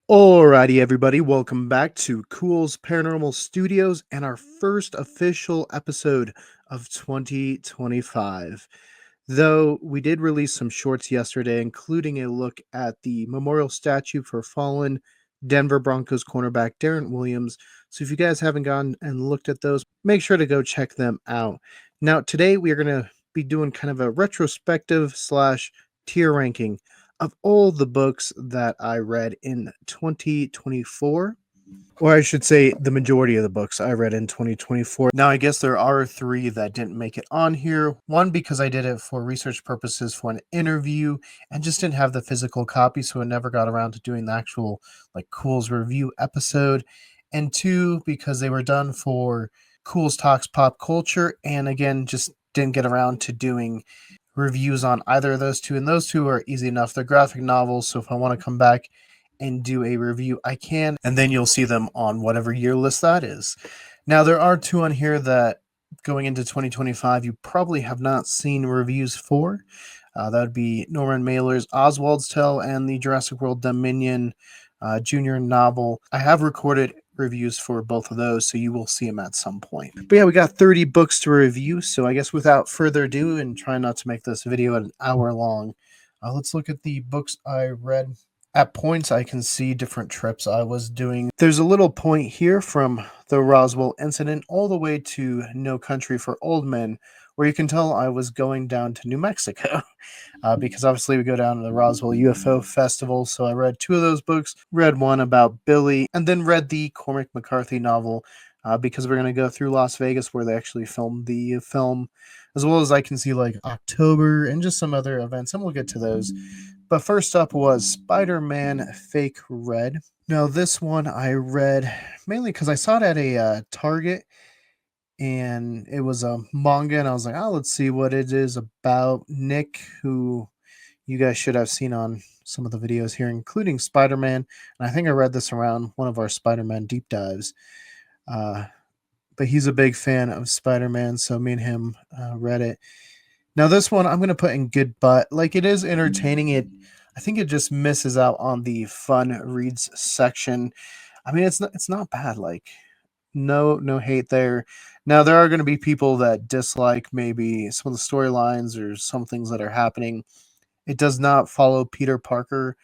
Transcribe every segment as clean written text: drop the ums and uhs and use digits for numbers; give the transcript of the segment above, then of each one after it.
Alrighty, everybody, welcome back to Culz Paranormal Studios and our first official episode of 2025. Though we did release some shorts yesterday, including a look at the memorial statue for fallen Denver Broncos cornerback Darren Williams. So if you guys haven't gone and looked at those, make sure to go check them out. Now, today we are going to be doing kind of a retrospective slash tier ranking of all the books that I read in 2024, or I should say the majority of the books I read in 2024. Now, I guess there are three that didn't make it on here. One, because I did it for research purposes for an interview and just didn't have the physical copy, so I never got around to doing the actual Culz review episode. And two, because they were done for Culz Talks Pop Culture, and again, just didn't get around to doing reviews on either of those two, and those two are easy enough. They're graphic novels, so if I want to come back and do a review, I can, and then you'll see them on whatever year list that is. Now, there are two on here that going into 2025 you probably have not seen reviews for. That would be Norman Mailer's Oswald's Tale and the Jurassic World Dominion junior novel. I have recorded reviews for both of those, so you will see them at some point. But yeah, we got 30 books to review, so I guess without further ado, and try not to make this video an hour long, let's look at the books I read. At points, I can see different trips I was doing. There's a little point here from the Roswell incident all the way to No Country for Old Men, where you can tell I was going down to New Mexico. Because obviously we go down to the Roswell UFO Festival. So I read two of those books, read one about Billy, and then read the Cormac McCarthy novel because we're going to go through Las Vegas where they actually filmed the film, as well as I can see October and just some other events, and we'll get to those. But first up was Spider-Man Fake Red. Now this one I read mainly because I saw it at a Target, and it was a manga, and I was like, oh, let's see what it is about. Nick, who you guys should have seen on some of the videos here, including Spider-Man, and I think I read this around one of our Spider-Man deep dives, but he's a big fan of Spider-Man, so me and him read it. Now this one I'm going to put in good butt. It is entertaining. I think it just misses out on the fun reads section. I mean, it's not bad. No hate there. Now, there are going to be people that dislike maybe some of the storylines or some things that are happening. It does not follow Peter Parker.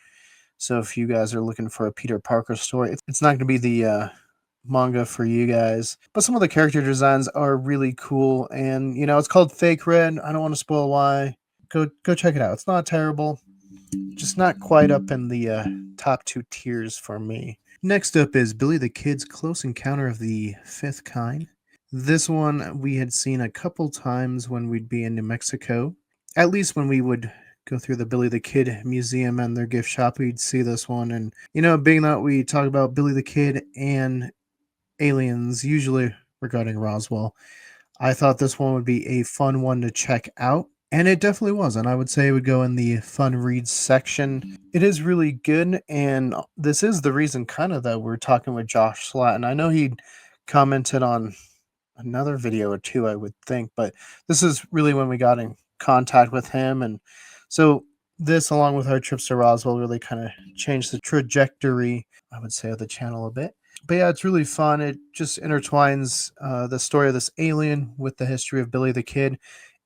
So if you guys are looking for a Peter Parker story, it's not going to be the manga for you guys. But some of the character designs are really cool. And, it's called Fake Red. I don't want to spoil why. Go check it out. It's not terrible. Just not quite up in the top two tiers for me. Next up is Billy the Kid's Close Encounter of the Fifth Kind. This one we had seen a couple times when we'd be in New Mexico. At least when we would go through the Billy the Kid Museum and their gift shop, we'd see this one. And, being that we talk about Billy the Kid and aliens, usually regarding Roswell, I thought this one would be a fun one to check out. And it definitely was, and I would say it would go in the fun reads section. It is really good, and this is the reason kind of that we're talking with Josh Slatton. I know he commented on another video or two, I would think, but this is really when we got in contact with him. And so this, along with our trips to Roswell, really kind of changed the trajectory, I would say, of the channel a bit. But yeah, it's really fun. It just intertwines the story of this alien with the history of Billy the Kid.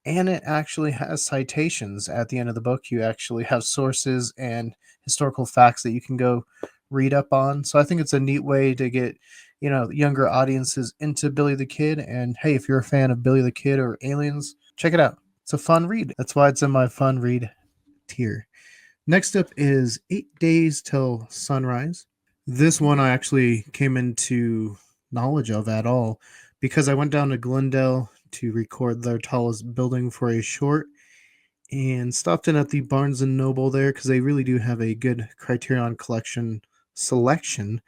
And it actually has citations at the end of the book. You actually have sources and historical facts that you can go read up on. So I think it's a neat way to get, younger audiences into Billy the Kid. And hey, if you're a fan of Billy the Kid or aliens, check it out. It's a fun read. That's why it's in my fun read tier. Next up is 8 Days Till Sunrise. This one I actually came into knowledge of at all because I went down to Glendale to record their tallest building for a short and stopped in at the Barnes & Noble there because they really do have a good Criterion Collection selection,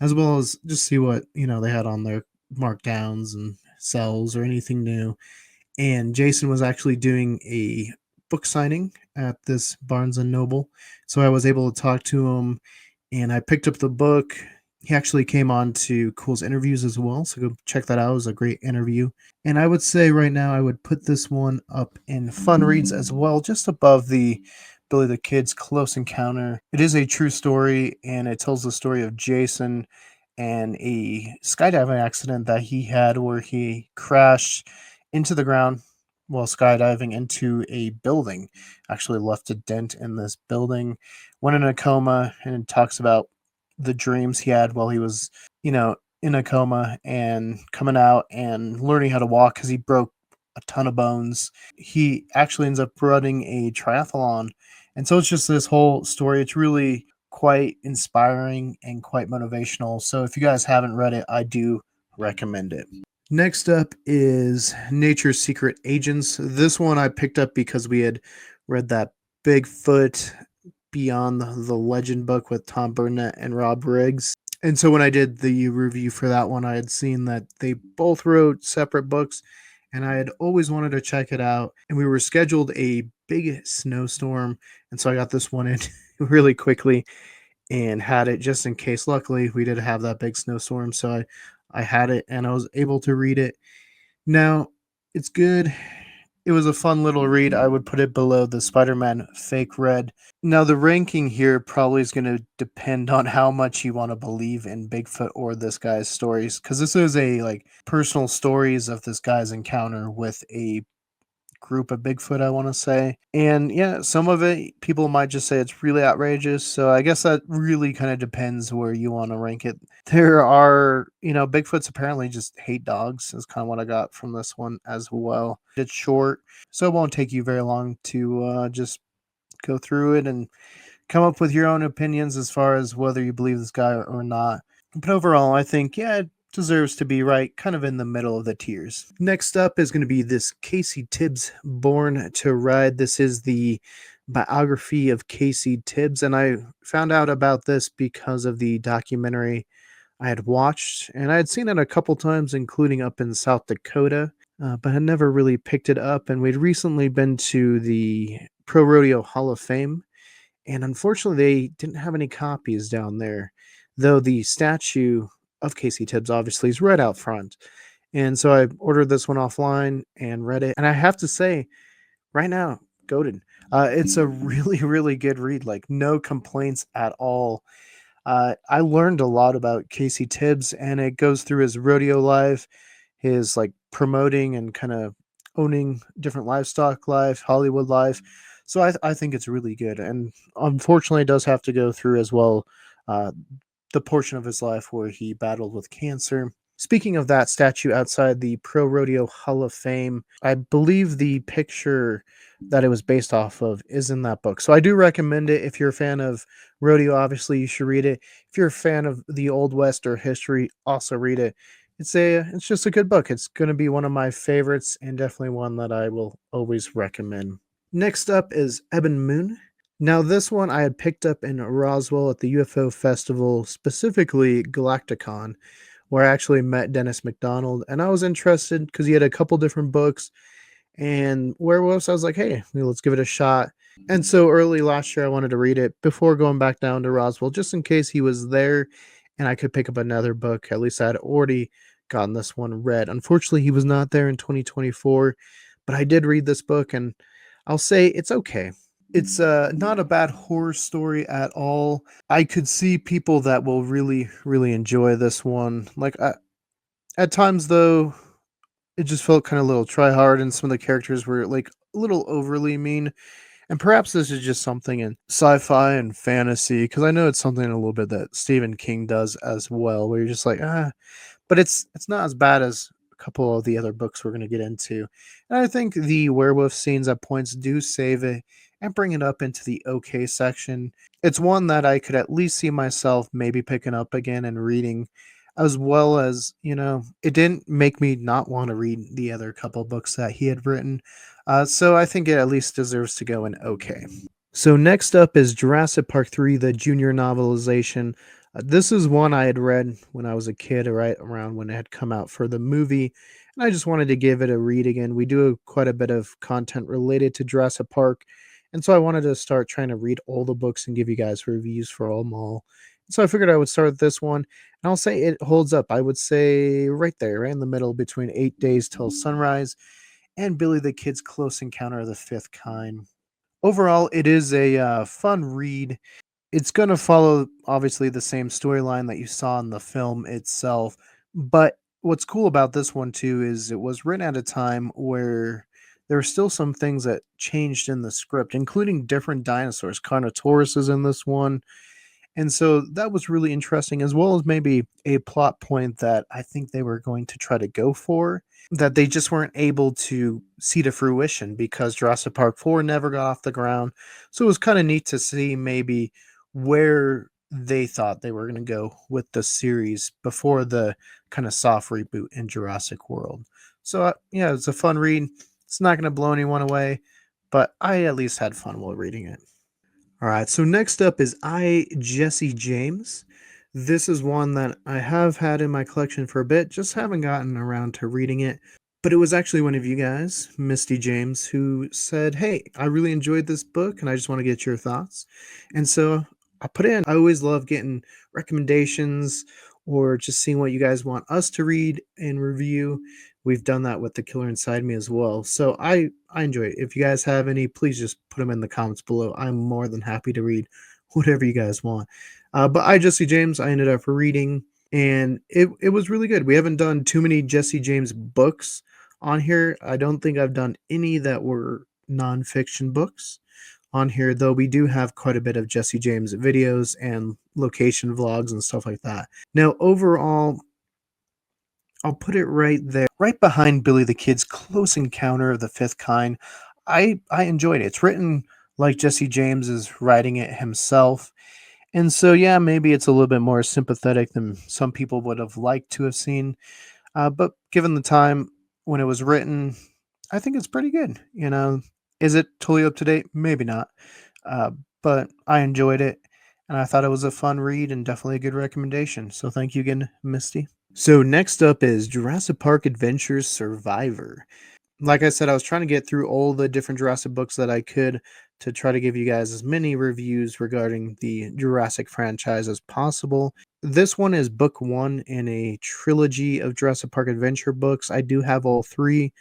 as well as just see what, they had on their markdowns and sells or anything new. And Jason was actually doing a book signing at this Barnes & Noble, so I was able to talk to him, and I picked up the book. He actually came on to Culz interviews as well, so go check that out. It was a great interview. And I would say right now I would put this one up in fun reads as well, just above the Billy the Kid's Close Encounter. It is a true story, and it tells the story of Jason and a skydiving accident that he had where he crashed into the ground while skydiving into a building. Actually, left a dent in this building, went in a coma, and it talks about the dreams he had while he was, in a coma and coming out and learning how to walk because he broke a ton of bones. He actually ends up running a triathlon. And so it's just this whole story. It's really quite inspiring and quite motivational. So if you guys haven't read it, I do recommend it. Next up is Nature's Secret Agents. This one I picked up because we had read that Bigfoot Beyond the Legend book with Tom Burnett and Rob Riggs. And so when I did the review for that one, I had seen that they both wrote separate books, and I had always wanted to check it out. And we were scheduled a big snowstorm, and so I got this one in really quickly and had it just in case. Luckily, we did have that big snowstorm, so I had it and I was able to read it. Now, it's good. It was a fun little read. I would put it below the Spider-Man Fake Red. Now, the ranking here probably is going to depend on how much you want to believe in Bigfoot or this guy's stories, because this is a personal stories of this guy's encounter with a group of Bigfoot, I want to say. And yeah, some of it people might just say it's really outrageous. So I guess that really kind of depends where you want to rank it. There are, Bigfoots apparently just hate dogs, is kind of what I got from this one as well. It's short, so it won't take you very long to just go through it and come up with your own opinions as far as whether you believe this guy or not. But overall, I think, yeah, it deserves to be right kind of in the middle of the tiers. Next up is going to be this Casey Tibbs Born to Ride. This is the biography of Casey Tibbs, and I found out about this because of the documentary I had watched, and I had seen it a couple times, including up in South Dakota, but had never really picked it up. And we'd recently been to the Pro Rodeo Hall of Fame, and unfortunately, they didn't have any copies down there, though the statue of Casey Tibbs obviously is right out front. And so I ordered this one offline and read it. And I have to say, right now, goated. It's a really, really good read. Like, no complaints at all. I learned a lot about Casey Tibbs, and it goes through his rodeo life, his promoting and kind of owning different livestock life, Hollywood life. So I think it's really good, and unfortunately, it does have to go through as well the portion of his life where he battled with cancer. Speaking of that statue outside the Pro Rodeo Hall of Fame, I believe the picture that it was based off of is in that book. So I do recommend it. If you're a fan of rodeo, obviously you should read it. If you're a fan of the Old West or history, also read it. It's just a good book. It's going to be one of my favorites and definitely one that I will always recommend. Next up is Ebon Moon. Now, this one I had picked up in Roswell at the UFO Festival, specifically Galacticon, where I actually met Dennis McDonald, and I was interested because he had a couple different books and werewolves. I was like, hey, let's give it a shot. And so early last year, I wanted to read it before going back down to Roswell, just in case he was there and I could pick up another book. At least I had already gotten this one read. Unfortunately, he was not there in 2024, but I did read this book, and I'll say it's okay. It's not a bad horror story at all. I could see people that will really, really enjoy this one. At times, though, it just felt kind of a little try hard, and some of the characters were a little overly mean. And perhaps this is just something in sci-fi and fantasy, because I know it's something a little bit that Stephen King does as well, where you're just like, but it's not as bad as a couple of the other books we're going to get into. And I think the werewolf scenes at points do save it and bring it up into the okay section. It's one that I could at least see myself maybe picking up again and reading, as well as, it didn't make me not want to read the other couple books that he had written. So I think it at least deserves to go in okay. So next up is Jurassic Park 3, the junior novelization. This is one I had read when I was a kid, right around when it had come out for the movie, and I just wanted to give it a read again. We do quite a bit of content related to Jurassic Park, and so I wanted to start trying to read all the books and give you guys reviews for them all. So I figured I would start with this one, and I'll say it holds up. I would say right there, right in the middle between 8 Days Till Sunrise and Billy the Kid's Close Encounter of the Fifth Kind. Overall, it is a fun read. It's going to follow obviously the same storyline that you saw in the film itself. But what's cool about this one too is it was written at a time where there were still some things that changed in the script, including different dinosaurs. Carnotaurus is in this one. And so that was really interesting, as well as maybe a plot point that I think they were going to try to go for, that they just weren't able to see to fruition because Jurassic Park 4 never got off the ground. So it was kind of neat to see maybe where they thought they were going to go with the series before the kind of soft reboot in Jurassic World. So, yeah, it's a fun read. It's not going to blow anyone away, but I at least had fun while reading it. All right, so next up is Jesse James. This is one that I have had in my collection for a bit, just haven't gotten around to reading it. But it was actually one of you guys, Misty James, who said, "Hey, I really enjoyed this book and I just want to get your thoughts." And so I put in. I always love getting recommendations or just seeing what you guys want us to read and review. We've done that with The Killer Inside Me as well. So I enjoy it. If you guys have any, please just put them in the comments below. I'm more than happy to read whatever you guys want. But Jesse James, I ended up reading, and it was really good. We haven't done too many Jesse James books on here. I don't think I've done any that were nonfiction books on here, though we do have quite a bit of Jesse James videos and location vlogs and stuff like that. Now, overall, I'll put it right there, right behind Billy the Kid's Close Encounter of the Fifth Kind. I enjoyed it. It's written like Jesse James is writing it himself. And so, yeah, maybe it's a little bit more sympathetic than some people would have liked to have seen. But given the time when it was written, I think it's pretty good. Is it totally up to date? Maybe not. Uh, but I enjoyed it, and I thought it was a fun read and definitely a good recommendation. So thank you again, Misty. So next up is Jurassic Park Adventures Survivor. Like I said, I was trying to get through all the different Jurassic books that I could to try to give you guys as many reviews regarding the Jurassic franchise as possible. This one is book one in a trilogy of Jurassic Park Adventure books. I do have all three.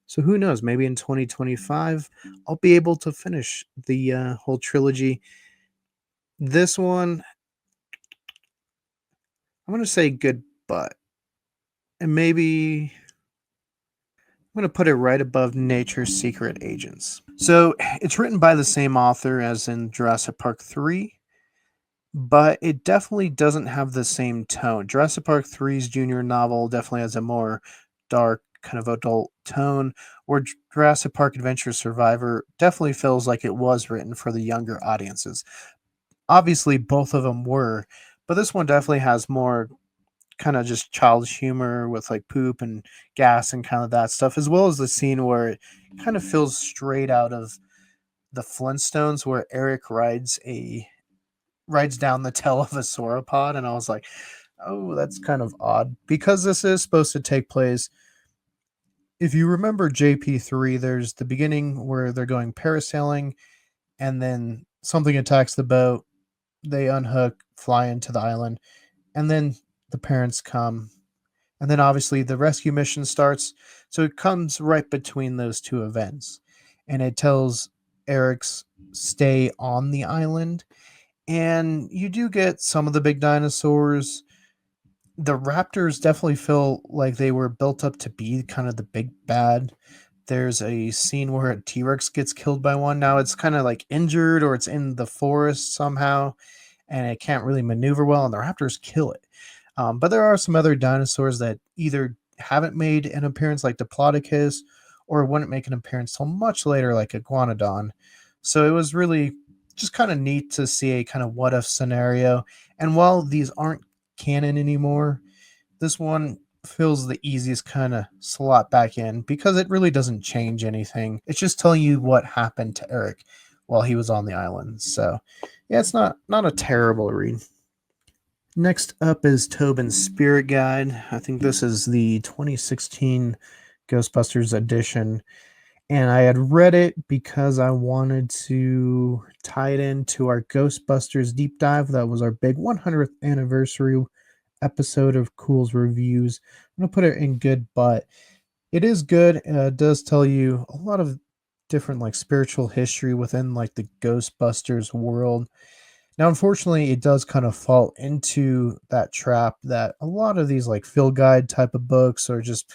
So who knows? Maybe in 2025, I'll be able to finish the whole trilogy. This one, I'm going to say good, but and maybe I'm going to put it right above Nature's Secret Agents. So it's written by the same author as in Jurassic Park 3, but it definitely doesn't have the same tone. Jurassic Park 3's junior novel definitely has a more dark, kind of adult tone, where Jurassic Park Adventure Survivor definitely feels like it was written for the younger audiences. Obviously, both of them were, but this one definitely has more kind of just childish humor with like poop and gas and kind of that stuff, as well as the scene where it kind of feels straight out of the Flintstones, where Eric rides down the tail of a sauropod, and I was like, oh, that's kind of odd because this is supposed to take place. If you remember JP3, there's the beginning where they're going parasailing, and then something attacks the boat. They unhook, fly into the island, and then the parents come, and then obviously the rescue mission starts. So it comes right between those two events, and it tells Eric's stay on the island. And you do get some of the big dinosaurs. The raptors definitely feel like they were built up to be kind of the big bad. There's a scene where a T-Rex gets killed by one. Now it's kind of like injured, or it's in the forest somehow, and it can't really maneuver well, and the raptors kill it. But there are some other dinosaurs that either haven't made an appearance, like Diplodocus, or wouldn't make an appearance till much later, like Iguanodon. So it was really just kind of neat to see a kind of what if scenario. And while these aren't canon anymore, this one feels the easiest kind of slot back in because it really doesn't change anything. It's just telling you what happened to Eric while he was on the island. So yeah, it's not a terrible read. Next up is Tobin's Spirit Guide. I think this is the 2016 Ghostbusters edition. And I had read it because I wanted to tie it into our Ghostbusters deep dive. That was our big 100th anniversary episode of Cool's Reviews. I'm going to put it in good, but it is good. It does tell you a lot of different like spiritual history within like the Ghostbusters world. Now, unfortunately, it does kind of fall into that trap that a lot of these like field guide type of books or just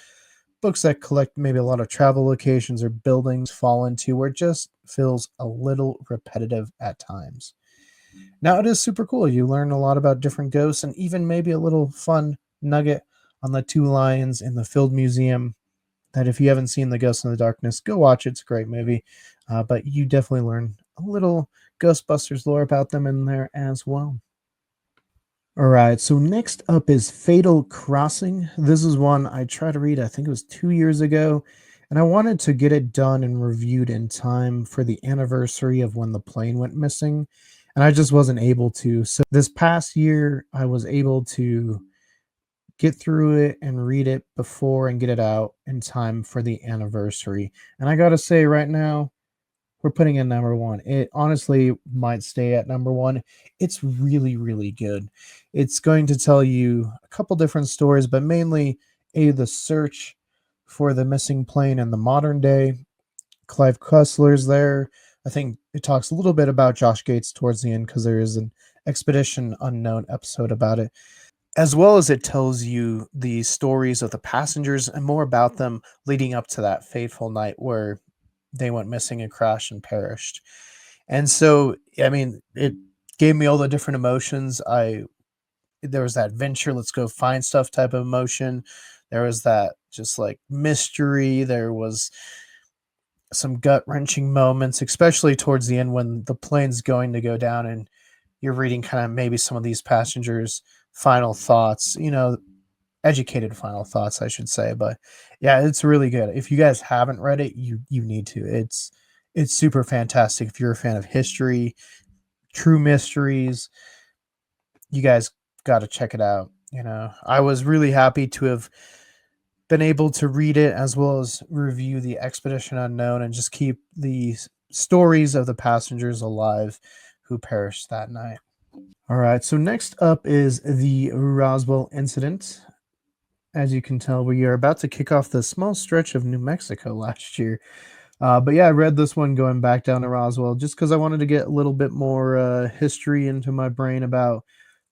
books that collect maybe a lot of travel locations or buildings fall into, where it just feels a little repetitive at times. Now, it is super cool. You learn a lot about different ghosts and even maybe a little fun nugget on the two lions in the Field Museum that if you haven't seen The Ghost in the Darkness, go watch it. It's a great movie. But you definitely learn a little Ghostbusters lore about them in there as well. All right, so next up is Fatal Crossing. This is one I tried to read, I think it was 2 years ago, and I wanted to get it done and reviewed in time for the anniversary of when the plane went missing, and I just wasn't able to. So this past year, I was able to get through it and read it before and get it out in time for the anniversary. And I gotta say, right now, we're putting it number one. It honestly might stay at number one. It's really, really good. It's going to tell you a couple different stories, but mainly the search for the missing plane in the modern day. Clive Cussler's there. I think it talks a little bit about Josh Gates towards the end because there is an Expedition Unknown episode about it, as well as it tells you the stories of the passengers and more about them leading up to that fateful night where they went missing and crashed and perished. And so, I mean, it gave me all the different emotions. I There was that adventure, let's go find stuff type of emotion. There was that just like mystery. There was some gut wrenching moments, especially towards the end when the plane's going to go down and you're reading kind of maybe some of these passengers' final thoughts, educated final thoughts, I should say. But yeah, it's really good. If you guys haven't read it, you need to. It's super fantastic. If you're a fan of history, true mysteries, you guys got to check it out. I was really happy to have been able to read it as well as review the Expedition Unknown and just keep the stories of the passengers alive who perished that night. All right, so next up is the Roswell incident. As you can tell, we are about to kick off the small stretch of New Mexico last year. But yeah, I read this one going back down to Roswell just because I wanted to get a little bit more history into my brain about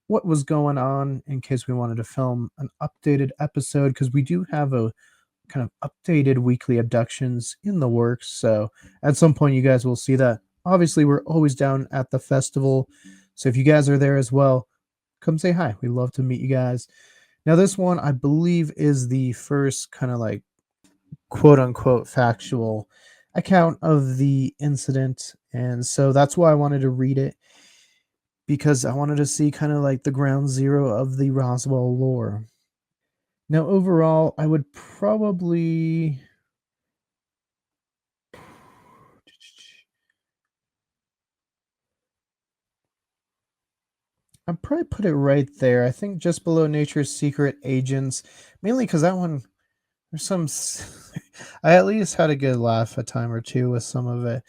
what was going on in case we wanted to film an updated episode because we do have a kind of updated weekly abductions in the works. So at some point, you guys will see that. Obviously, we're always down at the festival. So if you guys are there as well, come say hi. We love to meet you guys. Now, this one, I believe, is the first kind of like quote unquote factual account of the incident. And so that's why I wanted to read it because I wanted to see kind of like the ground zero of the Roswell lore. Now, overall, I would probably. I'd probably put it right there. I think just below Nature's Secret Agents, mainly because that one there's I at least had a good laugh a time or two with some of it.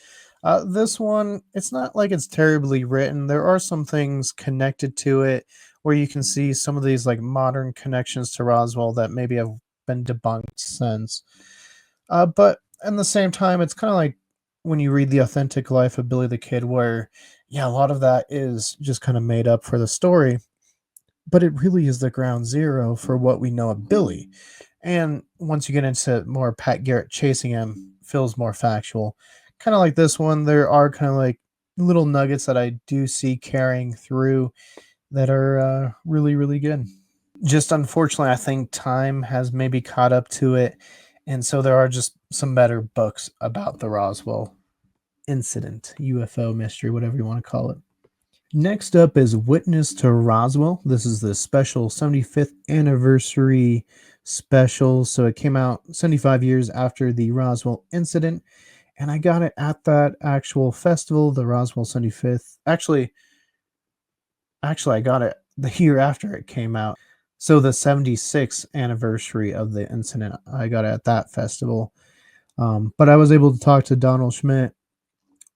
This one, it's not like it's terribly written. There are some things connected to it where you can see some of these like modern connections to Roswell that maybe have been debunked since. But at the same time, it's kind of like when you read the authentic life of Billy the Kid, where yeah, a lot of that is just kind of made up for the story, but it really is the ground zero for what we know of Billy. And once you get into more Pat Garrett chasing him, feels more factual. Kind of like this one, there are kind of like little nuggets that I do see carrying through that are really, really good. Just unfortunately, I think time has maybe caught up to it. And so there are just some better books about the Roswell incident, UFO mystery, whatever you want to call it. Next up is Witness to Roswell. This is the special 75th anniversary special. So it came out 75 years after the Roswell incident. And I got it at that actual festival, the Roswell 75th. Actually, I got it the year after it came out. So the 76th anniversary of the incident, I got it at that festival. But I was able to talk to Donald Schmidt.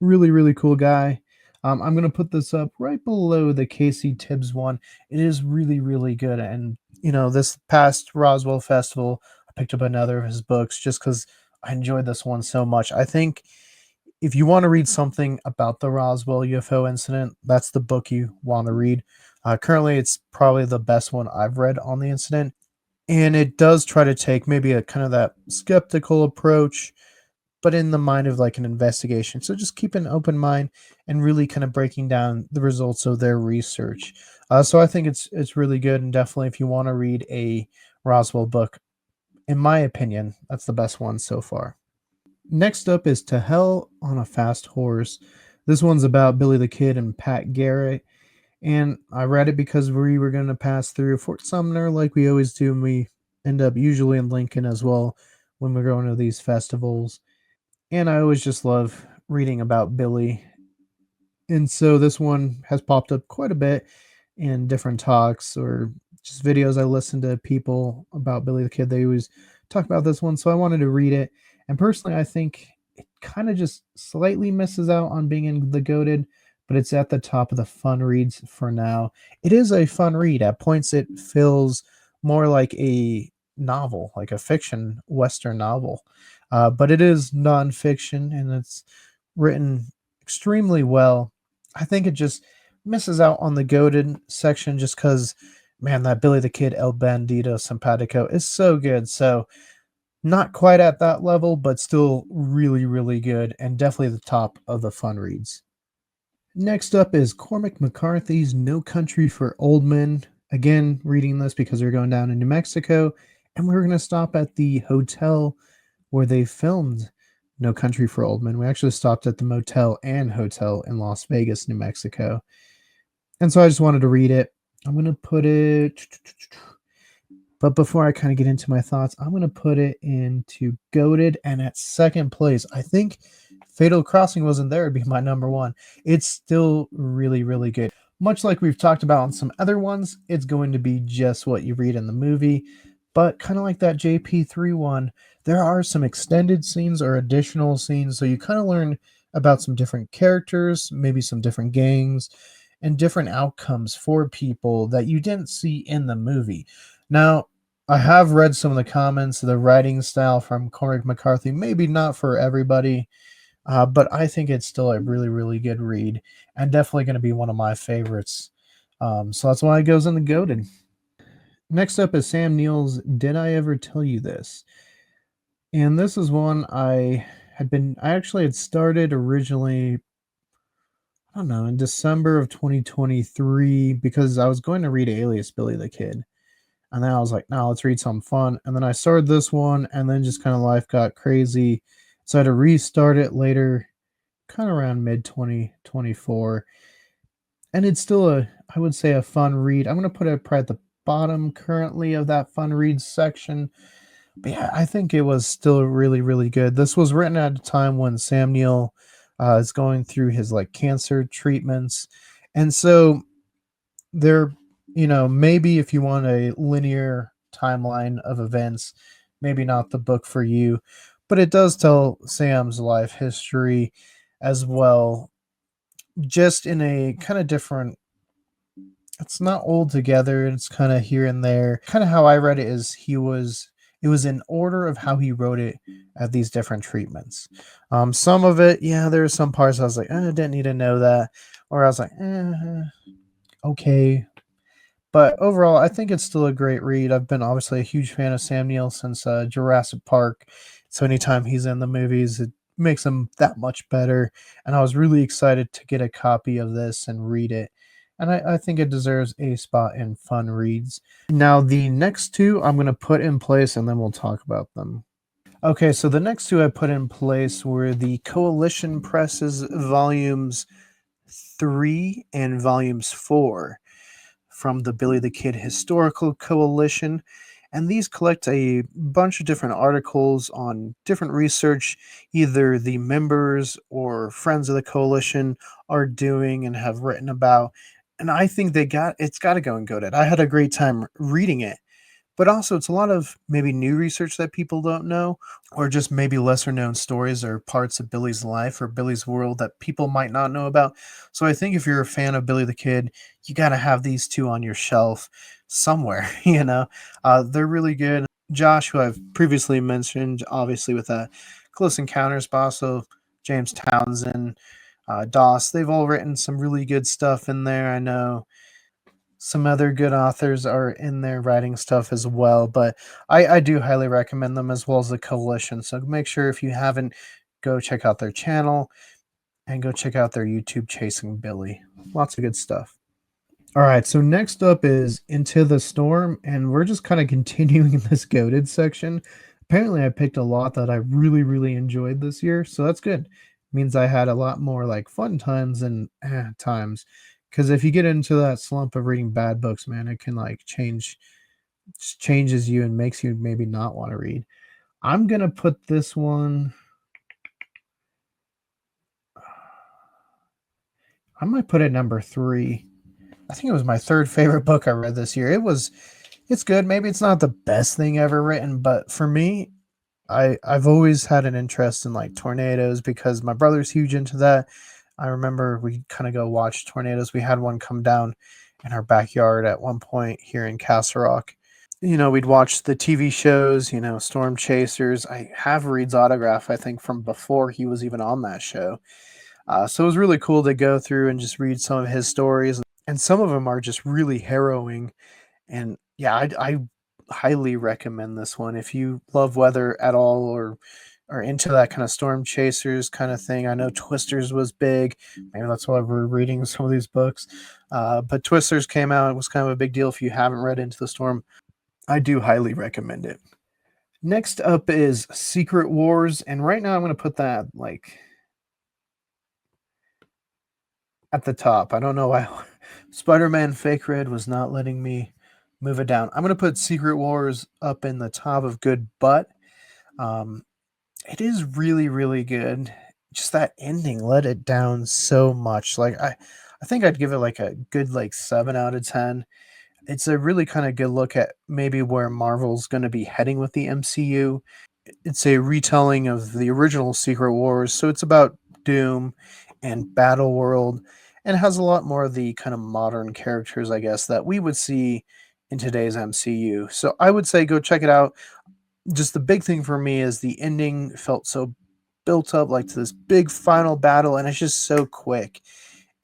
Really, really cool guy. I'm gonna put this up right below the Casey Tibbs one. It is really, really good. And this past Roswell Festival, I picked up another of his books just because I enjoyed this one so much. I think if you want to read something about the Roswell UFO incident, that's the book you want to read. Currently, it's probably the best one I've read on the incident. And it does try to take maybe a kind of that skeptical approach, but in the mind of like an investigation. So just keep an open mind and really kind of breaking down the results of their research. So I think it's really good, and definitely if you want to read a Roswell book, in my opinion, that's the best one so far. Next up is To Hell on a Fast Horse. This one's about Billy the Kid and Pat Garrett. And I read it because we were going to pass through Fort Sumner like we always do. And we end up usually in Lincoln as well when we're going to these festivals. And I always just love reading about Billy. And so this one has popped up quite a bit in different talks or just videos I listen to people about Billy the Kid. They always talk about this one. So I wanted to read it. And personally, I think it kind of just slightly misses out on being in the goaded, but it's at the top of the fun reads for now. It is a fun read. At points, it feels more like a novel, like a fiction Western novel. But it is nonfiction and it's written extremely well. I think it just misses out on the goaded section just because, man, that Billy the Kid El Bandito Simpatico is so good. So, not quite at that level, but still really, really good and definitely the top of the fun reads. Next up is Cormac McCarthy's No Country for Old Men. Again, reading this because we're going down in New Mexico and we're going to stop at the hotel where they filmed No Country for Old Men. We actually stopped at the motel and hotel in Las Vegas, New Mexico. And so I just wanted to read it. I'm going to put it, but before I kind of get into my thoughts, I'm going to put it into Goated. And at second place, I think Fatal Crossing wasn't there. It'd be my number one. It's still really, really good. Much like we've talked about on some other ones, it's going to be just what you read in the movie. But kind of like that JP3 one, there are some extended scenes or additional scenes. So you kind of learn about some different characters, maybe some different gangs, and different outcomes for people that you didn't see in the movie. Now, I have read some of the comments, the writing style from Cormac McCarthy, maybe not for everybody, but I think it's still a really, really good read and definitely going to be one of my favorites. So that's why it goes in the goated. Next up is Sam Neill's Did I Ever Tell You This? And this is one I actually had started originally, I don't know, in December of 2023 because I was going to read Alias Billy the Kid. And then I was like, no, let's read something fun. And then I started this one, and then just kind of life got crazy. So I had to restart it later, kind of around mid 2024. And it's still I would say, a fun read. I'm going to put it probably at the bottom currently of that fun read section. But yeah, I think it was still really, really good. This was written at a time when Sam Neill is going through his like cancer treatments. And so there, maybe if you want a linear timeline of events, maybe not the book for you, but it does tell Sam's life history as well, just in a kind of different, it's not all together, it's kind of here and there. Kind of how I read it is it was in order of how he wrote it at these different treatments. Some of it, yeah, there are some parts I was like, I didn't need to know that, or I was like, okay. But overall, I think it's still a great read. I've been obviously a huge fan of Sam Neill since Jurassic Park. So anytime he's in the movies, it makes him that much better. And I was really excited to get a copy of this and read it. And I think it deserves a spot in fun reads. Now, the next two I'm going to put in place and then we'll talk about them. Okay, so the next two I put in place were the Coalition Presses volumes 3 and volumes 4 from the Billy the Kid Historical Coalition. And these collect a bunch of different articles on different research either the members or friends of the coalition are doing and have written about. And I think it's got to go and go to it. I had a great time reading it. But also, it's a lot of maybe new research that people don't know, or just maybe lesser known stories or parts of Billy's life or Billy's world that people might not know about. So I think if you're a fan of Billy the Kid, you got to have these two on your shelf somewhere, They're really good. Josh, who I've previously mentioned, obviously with that Close Encounters, but also James Townsend, Doss. They've all written some really good stuff in there. I know some other good authors are in there writing stuff as well, but I do highly recommend them as well as the Coalition. So make sure if you haven't, go check out their channel and go check out their YouTube Chasing Billy. Lots of good stuff. All right, so next up is Into the Storm, and we're just kind of continuing this goaded section. Apparently, I picked a lot that I really, really enjoyed this year, so that's good. Means I had a lot more like fun times and times. Because if you get into that slump of reading bad books, man, it can like changes you and makes you maybe not want to read. I'm gonna put this one. I might put it number 3. I think it was my third favorite book I read this year. It's good. Maybe it's not the best thing ever written, but for me, I've always had an interest in like tornadoes because my brother's huge into that. I remember we kind of go watch tornadoes. We had one come down in our backyard at one point here in Castle Rock. We'd watch the TV shows, Storm Chasers. I have Reed's autograph, I think, from before he was even on that show. So it was really cool to go through and just read some of his stories. And some of them are just really harrowing. And yeah, I highly recommend this one if you love weather at all or are into that kind of storm chasers kind of thing. I know Twisters was big. Maybe that's why we're reading some of these books. But Twisters came out. It was kind of a big deal. If you haven't read Into the Storm, I do highly recommend it. Next up is Secret Wars. And right now I'm going to put that like at the top. I don't know why Spider-Man Fake Red was not letting me move it down. I'm going to put Secret Wars up in the top of good, but um, it is really, really good. Just that ending let it down so much. Like I think I'd give it like a good like 7 out of 10. It's a really kind of good look at maybe where Marvel's going to be heading with the MCU. It's a retelling of the original Secret Wars, so it's about Doom and Battle World, and has a lot more of the kind of modern characters, I guess, that we would see in today's MCU. So I would say go check it out. Just the big thing for me is the ending felt so built up like to this big final battle, and it's just so quick,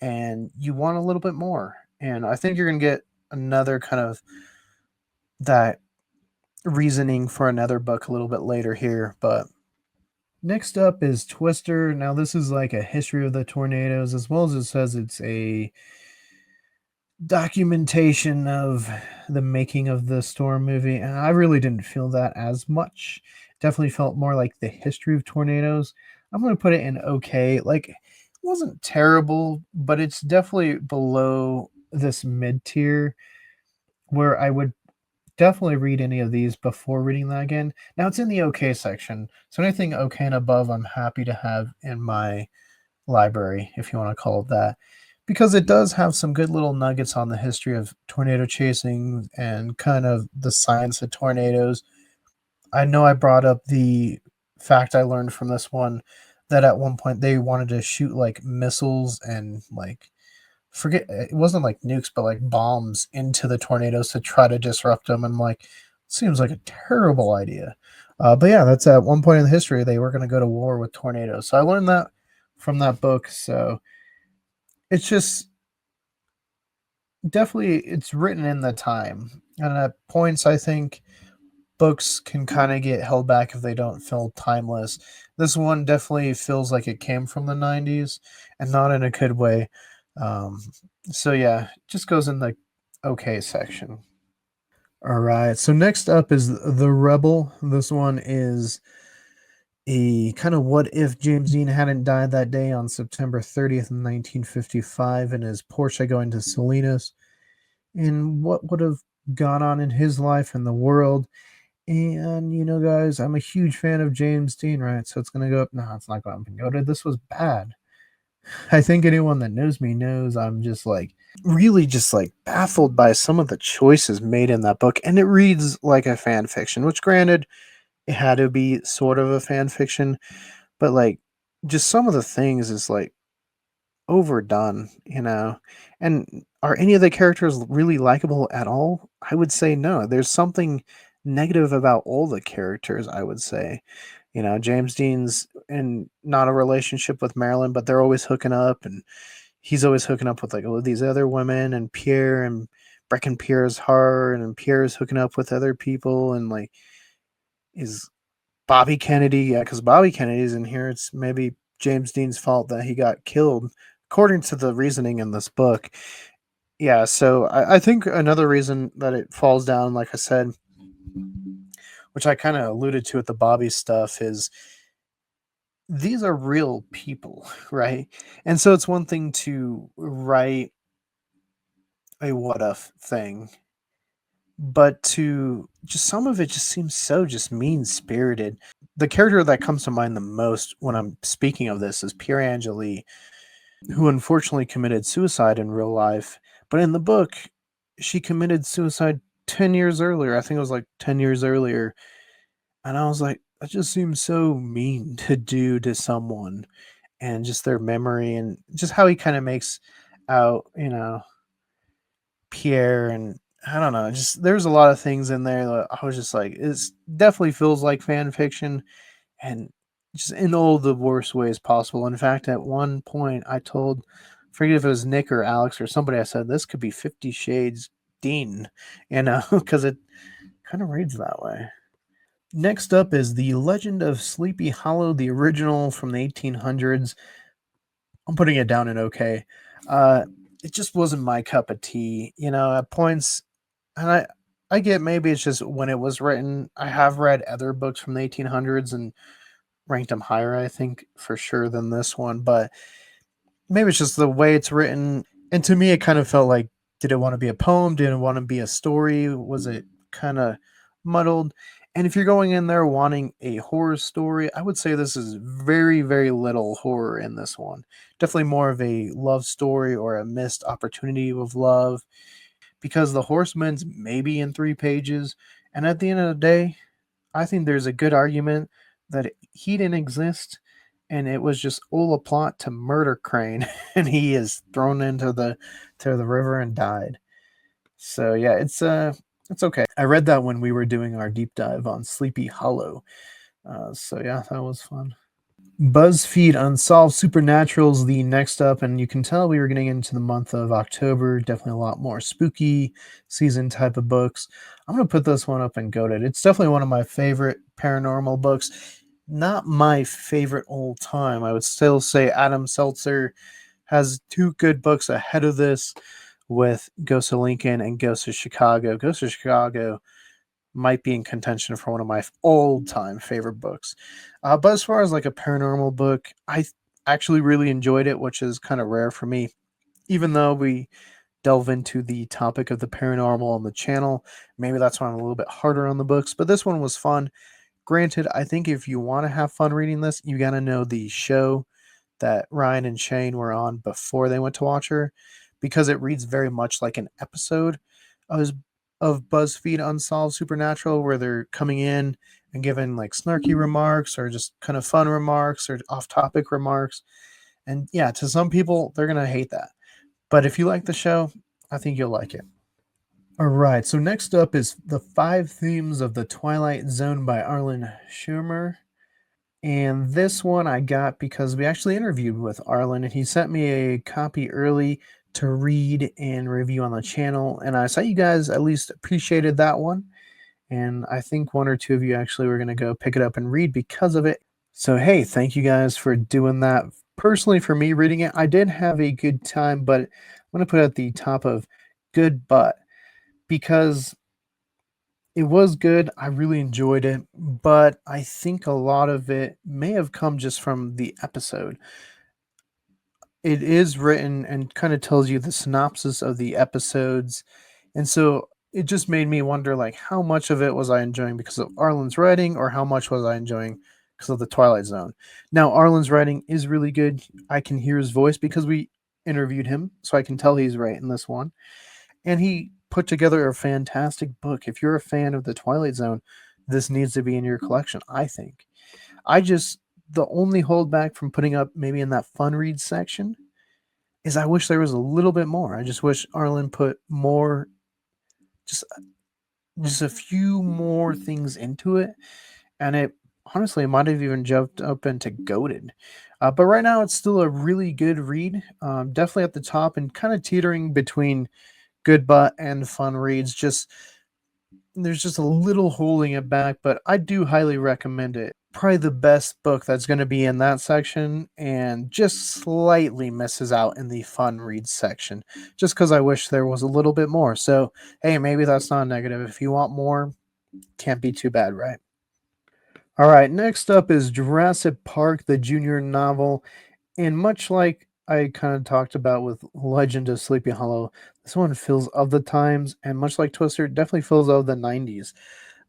and you want a little bit more. And I think you're gonna get another kind of that reasoning for another book a little bit later here, but next up is Twister. Now, this is like a history of the tornadoes, as well as it says it's a documentation of the making of the Storm movie. And I really didn't feel that as much. Definitely felt more like the history of tornadoes. I'm going to put it in okay. Like, it wasn't terrible, but it's definitely below this mid tier where I would definitely read any of these before reading that again. Now it's in the okay section, so anything okay and above, I'm happy to have in my library, if you want to call it that, because it does have some good little nuggets on the history of tornado chasing and kind of the science of tornadoes. I know I brought up the fact I learned from this one that at one point they wanted to shoot like missiles and like forget it wasn't like nukes but like bombs into the tornadoes to try to disrupt them, and like seems like a terrible idea. But yeah, that's at one point in history they were going to go to war with tornadoes, so I learned that from that book. So it's just definitely it's written in the time, and at points I think books can kind of get held back if they don't feel timeless. This one definitely feels like it came from the 90s and not in a good way. Um, so yeah, just goes in the okay section. All right. So next up is The Rebel. This one is a kind of what if James Dean hadn't died that day on September 30th, 1955, in his Porsche going to Salinas, and what would have gone on in his life and the world. And guys, I'm a huge fan of James Dean, right? So it's gonna go up. No, it's not going to go to. This was bad. I think anyone that knows me knows I'm just like really just like baffled by some of the choices made in that book. And it reads like a fan fiction, which granted, it had to be sort of a fan fiction, but like just some of the things is like overdone. And are any of the characters really likable at all? I would say no. There's something negative about all the characters, I would say. James Dean's in not a relationship with Marilyn, but they're always hooking up, and he's always hooking up with like all these other women, and Pierre and Brecken Pierre's heart, and Pierre's hooking up with other people, and like is Bobby Kennedy, yeah, because Bobby Kennedy's in here. It's maybe James Dean's fault that he got killed, according to the reasoning in this book. Yeah, so I think another reason that it falls down, like I said, which I kind of alluded to with the Bobby stuff, is these are real people, right? And so it's one thing to write a what if thing, but to just some of it just seems so just mean spirited. The character that comes to mind the most when I'm speaking of this is Pierre Angeli, who unfortunately committed suicide in real life. But in the book, she committed suicide 10 years earlier. I think it was like 10 years earlier. And I was like, that just seems so mean to do to someone, and just their memory, and just how he kind of makes out, Pierre. And I don't know, just there's a lot of things in there that I was just like, it definitely feels like fan fiction, and just in all the worst ways possible. In fact, at one point, forget if it was Nick or Alex or somebody, I said, this could be 50 Shades Dean, because it kind of reads that way. Next up is The Legend of Sleepy Hollow, the original from the 1800s. I'm putting it down in okay. Uh, it just wasn't my cup of tea, at points, and I get maybe it's just when it was written. I have read other books from the 1800s and ranked them higher, I think, for sure, than this one, but maybe it's just the way it's written. And to me, it kind of felt like, did it want to be a poem? Did it want to be a story? Was it kind of muddled? And if you're going in there wanting a horror story, I would say this is very, very little horror in this one. Definitely more of a love story or a missed opportunity of love, because the horseman's maybe in 3 pages. And at the end of the day, I think there's a good argument that he didn't exist, and it was just all a plot to murder Crane, and he is thrown into the river and died. So yeah, it's okay. I read that when we were doing our deep dive on Sleepy Hollow. So yeah, that was fun. BuzzFeed Unsolved Supernatural's the next up, and you can tell we were getting into the month of October. Definitely a lot more spooky season type of books. I'm gonna put this one up and goated. It's definitely one of my favorite paranormal books. Not my favorite all time. I would still say Adam Seltzer has two good books ahead of this, with Ghost of Lincoln and Ghost of Chicago. Ghost of Chicago might be in contention for one of my all-time favorite books. But as far as like a paranormal book, actually really enjoyed it, which is kind of rare for me. Even though we delve into the topic of the paranormal on the channel, maybe that's why I'm a little bit harder on the books. But this one was fun. Granted, I think if you want to have fun reading this, you got to know the show that Ryan and Shane were on before they went to watch her, because it reads very much like an episode of, of BuzzFeed Unsolved Supernatural, where they're coming in and giving like snarky remarks or just kind of fun remarks or off topic remarks. And yeah, to some people, they're going to hate that. But if you like the show, I think you'll like it. All right, so next up is The Five Themes of the Twilight Zone by Arlen Schumer. And this one I got because we actually interviewed with Arlen, and he sent me a copy early to read and review on the channel. And I saw you guys at least appreciated that one. And I think one or two of you actually were going to go pick it up and read because of it. So, hey, thank you guys for doing that. Personally, for me reading it, I did have a good time, but I'm going to put it at the top of good, but because it was good. I really enjoyed it, but I think a lot of it may have come just from the episode. It is written and kind of tells you the synopsis of the episodes. And so it just made me wonder, like, how much of it was I enjoying because of Arlen's writing, or how much was I enjoying because of the Twilight Zone? Now, Arlen's writing is really good. I can hear his voice because we interviewed him, so I can tell he's right in this one. And he put together a fantastic book. If you're a fan of the Twilight Zone, this needs to be in your collection, I think. The only holdback from putting up maybe in that fun read section is I wish there was a little bit more. I just wish Arlen put more, just just a few more things into it, and it Honestly, it might have even jumped up into goaded. But right now, it's still a really good read. Definitely at the top and kind of teetering between good but and fun reads. Just there's just a little holding it back, but I do highly recommend it. Probably the best book that's going to be in that section, and just slightly misses out in the fun reads section, just because I wish there was a little bit more. So, hey, maybe that's not negative. If you want more, can't be too bad, right? All right, next up is Jurassic Park, the junior novel. And much like I kind of talked about with Legend of Sleepy Hollow, this one feels of the times, and much like Twister, it definitely feels of the 90s.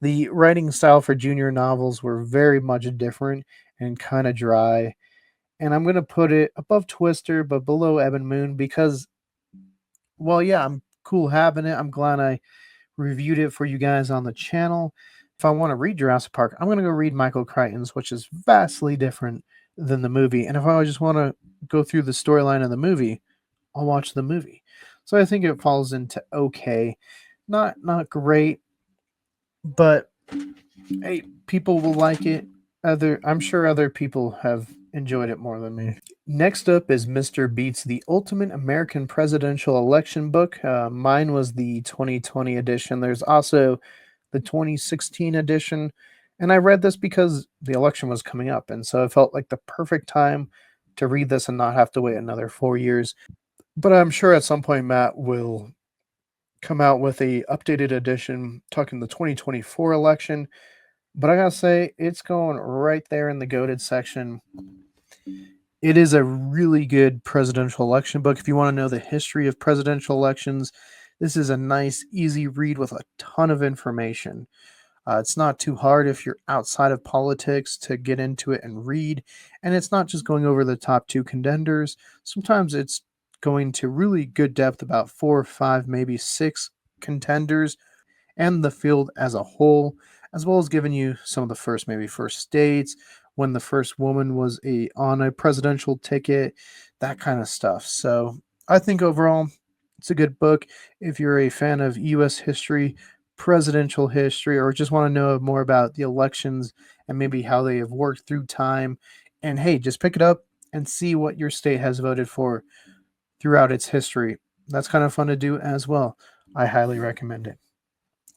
The writing style for junior novels were very much different and kind of dry. And I'm going to put it above Twister, but below Ebb and Moon because, well, yeah, I'm cool having it. I'm glad I reviewed it for you guys on the channel. If I want to read Jurassic Park, I'm going to go read Michael Crichton's, which is vastly different than the movie. And if I just want to go through the storyline of the movie, I'll watch the movie. So I think it falls into okay, not great, but hey, people will like it. I'm sure other people have enjoyed it more than me. Next up is Mr. Beats, the Ultimate American Presidential Election Book. Mine was the 2020 edition. There's also the 2016 edition. And I read this because the election was coming up. And so it felt like the perfect time to read this and not have to wait another 4 years. But I'm sure at some point Matt will come out with a updated edition talking the 2024 election. But I gotta say, it's going right there in the goaded section. It is a really good presidential election book. If you want to know the history of presidential elections, this is a nice, easy read with a ton of information. It's not too hard if you're outside of politics to get into it and read. And it's not just going over the top two contenders. Sometimes it's going to really good depth about four or five, maybe six contenders and the field as a whole, as well as giving you some of the first, maybe first states, when the first woman was on a presidential ticket, that kind of stuff. So I think overall, it's a good book. If you're a fan of U.S. history, presidential history, or just want to know more about the elections and maybe how they have worked through time, and hey, just pick it up and see what your state has voted for throughout its history. That's kind of fun to do as well. I highly recommend it.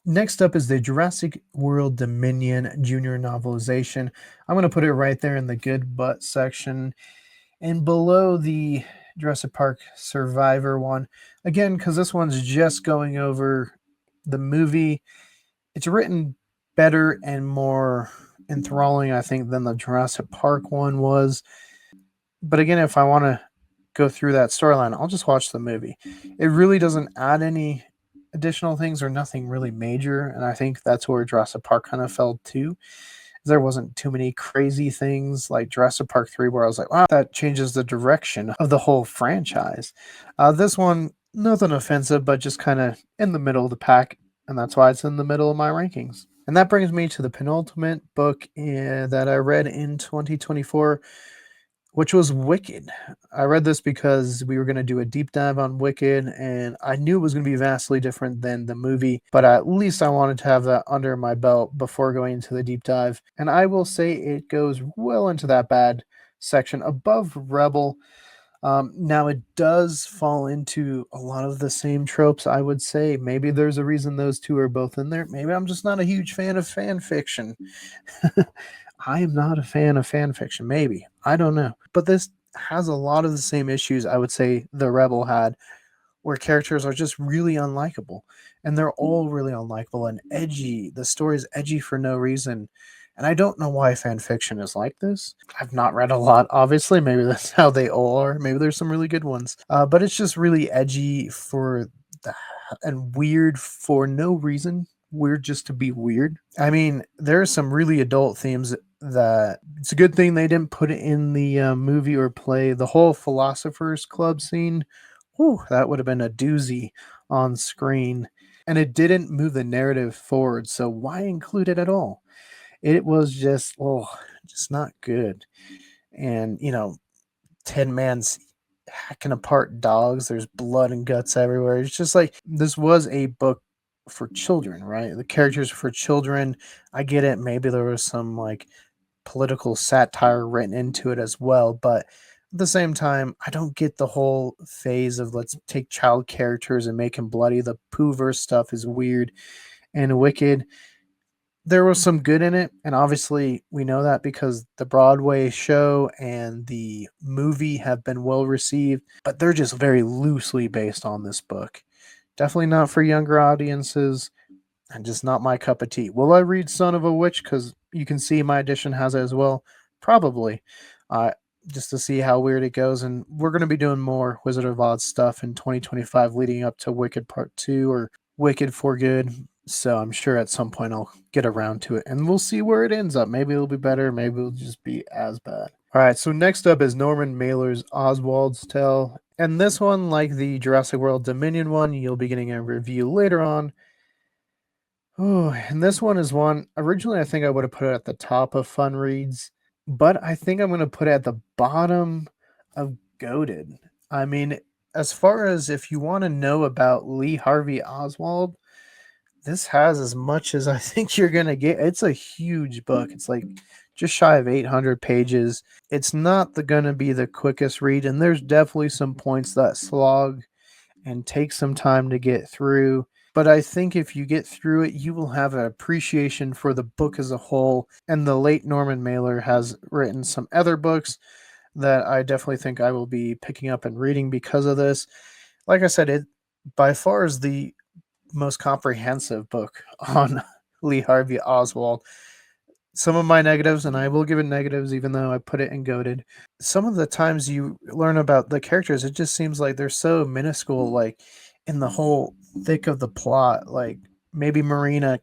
Next up is the Jurassic World Dominion Junior novelization. I'm going to put it right there in the good but section and below the Jurassic Park Survivor one. Again, because this one's just going over the movie. It's written better and more enthralling, I think, than the Jurassic Park one was. But again, if I want to go through that storyline, I'll just watch the movie. It really doesn't add any additional things or nothing really major, and I think that's where Jurassic Park kind of fell too. There wasn't too many crazy things like Jurassic Park 3 where I was like, wow, that changes the direction of the whole franchise. This one, nothing offensive, but just kind of in the middle of the pack, and that's why it's in the middle of my rankings. And that brings me to the penultimate book that I read in 2024, which was Wicked. I read this because we were going to do a deep dive on Wicked, and I knew it was going to be vastly different than the movie, but at least I wanted to have that under my belt before going into the deep dive. And I will say it goes well into that bad section above Rebel. Now, it does fall into a lot of the same tropes, I would say. Maybe there's a reason those two are both in there. Maybe I'm just not a huge fan of fan fiction. I am not a fan of fan fiction, maybe. I don't know. But this has a lot of the same issues I would say the Rebel had, where characters are just really unlikable. And they're all really unlikable and edgy. The story is edgy for no reason. And I don't know why fan fiction is like this. I've not read a lot, obviously. Maybe that's how they all are. Maybe there's some really good ones. But it's just really edgy and weird for no reason. Weird just to be weird. I mean, there are some really adult themes that it's a good thing they didn't put it in the movie or play. The whole Philosophers Club scene, whew, that would have been a doozy on screen. And it didn't move the narrative forward, so why include it at all? It was just not good. And, Tin Man's hacking apart dogs. There's blood and guts everywhere. It's just like this was a book for children, right? The characters are for children. I get it. Maybe there was some like political satire written into it as well. But at the same time, I don't get the whole phase of let's take child characters and make them bloody. The Pooverse stuff is weird and wicked. There was some good in it, and obviously we know that because the Broadway show and the movie have been well received, but they're just very loosely based on this book. Definitely not for younger audiences and just not my cup of tea. Will I read Son of a Witch? Because you can see my edition has it as well. Probably. Uh, just to see how weird it goes. And we're going to be doing more Wizard of Oz stuff in 2025 leading up to Wicked Part 2 or Wicked for Good. So I'm sure at some point I'll get around to it and we'll see where it ends up. Maybe it'll be better. Maybe it'll just be as bad. All right, so next up is Norman Mailer's Oswald's Tale. And this one, like the Jurassic World Dominion one, you'll be getting a review later on. Oh, and this one is one originally I think I would have put it at the top of fun reads, but I think I'm going to put it at the bottom of goated. I mean, as far as if you want to know about Lee Harvey Oswald, this has as much as I think you're going to get. It's a huge book. It's like just shy of 800 pages. It's not going to be the quickest read, and there's definitely some points that slog and take some time to get through. But I think if you get through it, you will have an appreciation for the book as a whole. And the late Norman Mailer has written some other books that I definitely think I will be picking up and reading because of this. Like I said, it by far is the most comprehensive book on Lee Harvey Oswald. Some of my negatives, and I will give it negatives even though I put it in goated. Some of the times you learn about the characters, it just seems like they're so minuscule, like in the whole thick of the plot. Like maybe Marina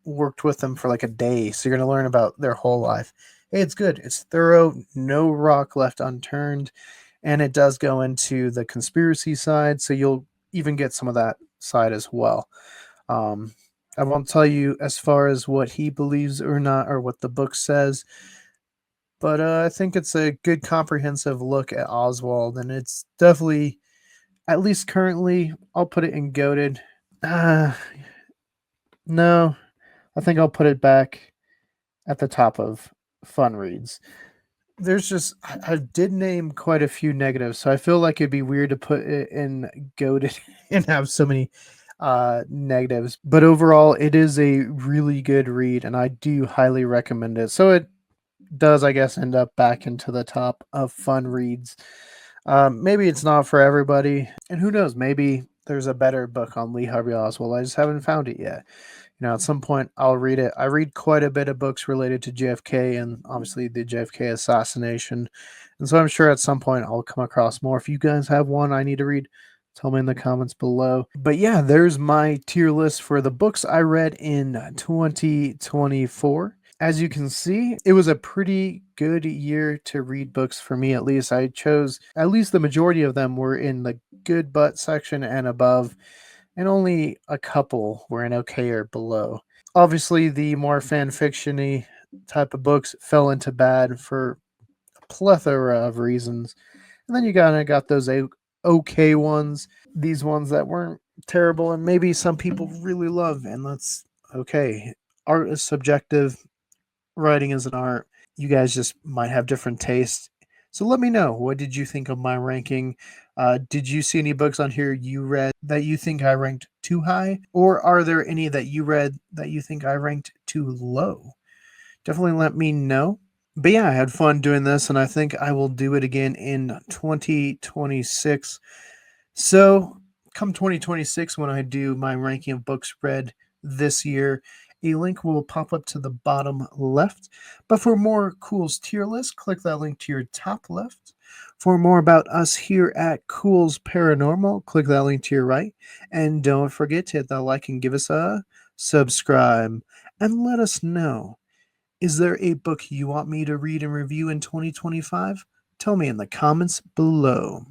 worked with them for like a day, so you're going to learn about their whole life. Hey, it's good. It's thorough, no rock left unturned, and it does go into the conspiracy side, so you'll even get some of that side as well. Um, I won't tell you as far as what he believes or not, or what the book says, but I think it's a good comprehensive look at Oswald, and it's definitely, at least currently, I'll put it in goated. Uh, no, I think I'll put it back at the top of fun reads. There's just I did name quite a few negatives, so I feel like it'd be weird to put it in goated and have so many negatives. But overall, it is a really good read, and I do highly recommend it. So it does, I guess, end up back into the top of fun reads. Maybe it's not for everybody, and who knows? Maybe there's a better book on Lee Harvey Oswald. I just haven't found it yet. At some point I'll read it. I read quite a bit of books related to JFK and obviously the JFK assassination. And so I'm sure at some point I'll come across more. If you guys have one I need to read, tell me in the comments below. But yeah, there's my tier list for the books I read in 2024. As you can see, it was a pretty good year to read books for me, at least. I chose, at least the majority of them were in the good but section and above, and only a couple were in okay or below. Obviously, the more fan fiction-y type of books fell into bad for a plethora of reasons. And then you kind of got those okay ones, these ones that weren't terrible, and maybe some people really love, and that's okay. Art is subjective, writing is an art. You guys just might have different tastes. So let me know. What did you think of my ranking? Did you see any books on here you read that you think I ranked too high? Or are there any that you read that you think I ranked too low? Definitely let me know. But yeah, I had fun doing this, and I think I will do it again in 2026. So, come 2026, when I do my ranking of books read this year, a link will pop up to the bottom left. But for more Culz tier lists, click that link to your top left. For more about us here at Culz Paranormal, click that link to your right. And don't forget to hit that like and give us a subscribe. And let us know, is there a book you want me to read and review in 2025? Tell me in the comments below.